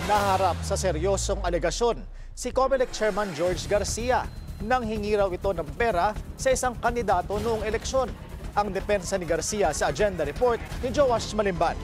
Naharap sa seryosong alegasyon si COMELEC Chairman George Garcia nang hingi raw ito ng pera sa isang kandidato noong eleksyon. Ang depensa ni Garcia sa agenda report ni Joash Malimban.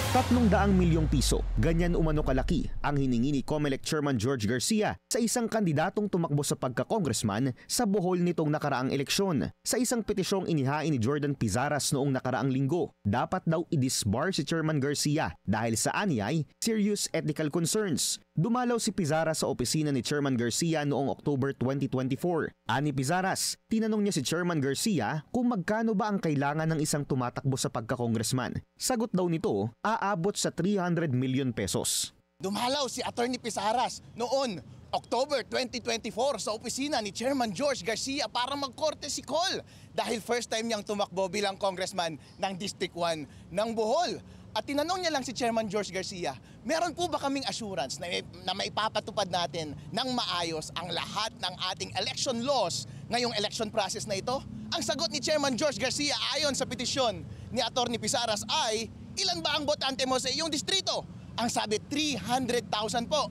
300 milyong piso, ganyan umano kalaki ang hiningi ni COMELEC Chairman George Garcia sa isang kandidatong tumakbo sa pagka-congressman sa Bohol nitong nakaraang eleksyon. Sa isang petisyong inihain ni Jordan Pizaras noong nakaraang linggo, dapat daw i-disbar si Chairman Garcia dahil sa anyay serious ethical concerns. Dumalaw si Pizaras sa opisina ni Chairman Garcia noong October 2024. Ani Pizaras, tinanong niya si Chairman Garcia kung magkano ba ang kailangan ng isang tumatakbo sa pagka-congressman. Sagot daw nito, aabot sa 300 million pesos. Dumalaw si Attorney Pizaras noon October 2024 sa opisina ni Chairman George Garcia para mag-courtesy call dahil first time niyang tumakbo bilang congressman ng District 1 ng Bohol. At tinanong niya lang si Chairman George Garcia, meron po ba kaming assurance na maipapatupad natin ng maayos ang lahat ng ating election laws ngayong election process na ito? Ang sagot ni Chairman George Garcia ayon sa petisyon ni Attorney Pizaras ay, ilan ba ang botante mo sa iyong distrito? Ang sabi, 300,000 po.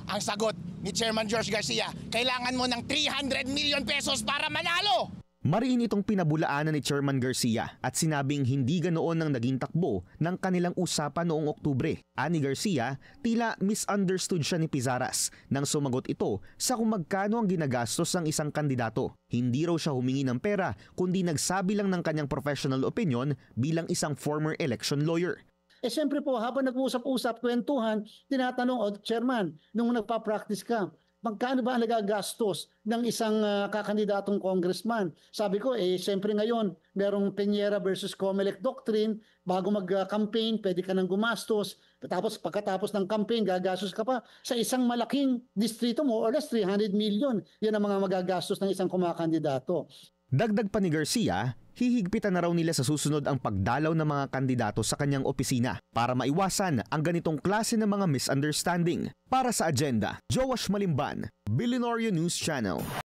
Ang sagot ni Chairman George Garcia, kailangan mo ng 300 million pesos para manalo! Mariin itong pinabulaanan ni Chairman Garcia at sinabing hindi ganoon ang naging takbo ng kanilang usapan noong Oktubre. Ani Garcia, tila misunderstood siya ni Pizaras nang sumagot ito sa kung magkano ang ginagastos ng isang kandidato. Hindi raw siya humingi ng pera kundi nagsabi lang ng kanyang professional opinion bilang isang former election lawyer. Siyempre po, habang nag-uusap-usap, kwentuhan, tinatanong, Chairman, nung nagpa-practice ka, magkano ba ang nagagastos ng isang kakandidatong congressman? Sabi ko, siyempre ngayon, merong Peñera versus COMELEC doctrine, bago mag-campaign, pwede ka nang gumastos, tapos pagkatapos ng campaign, gagastos ka pa sa isang malaking distrito mo, or less 300 million. Yan ang mga magagastos ng isang kumakandidato. Dagdag pa ni Garcia, hihigpitan na raw nila sa susunod ang pagdalaw ng mga kandidato sa kanyang opisina para maiwasan ang ganitong klase ng mga misunderstanding. Para sa agenda, Joash Malimban, Billionaire News Channel.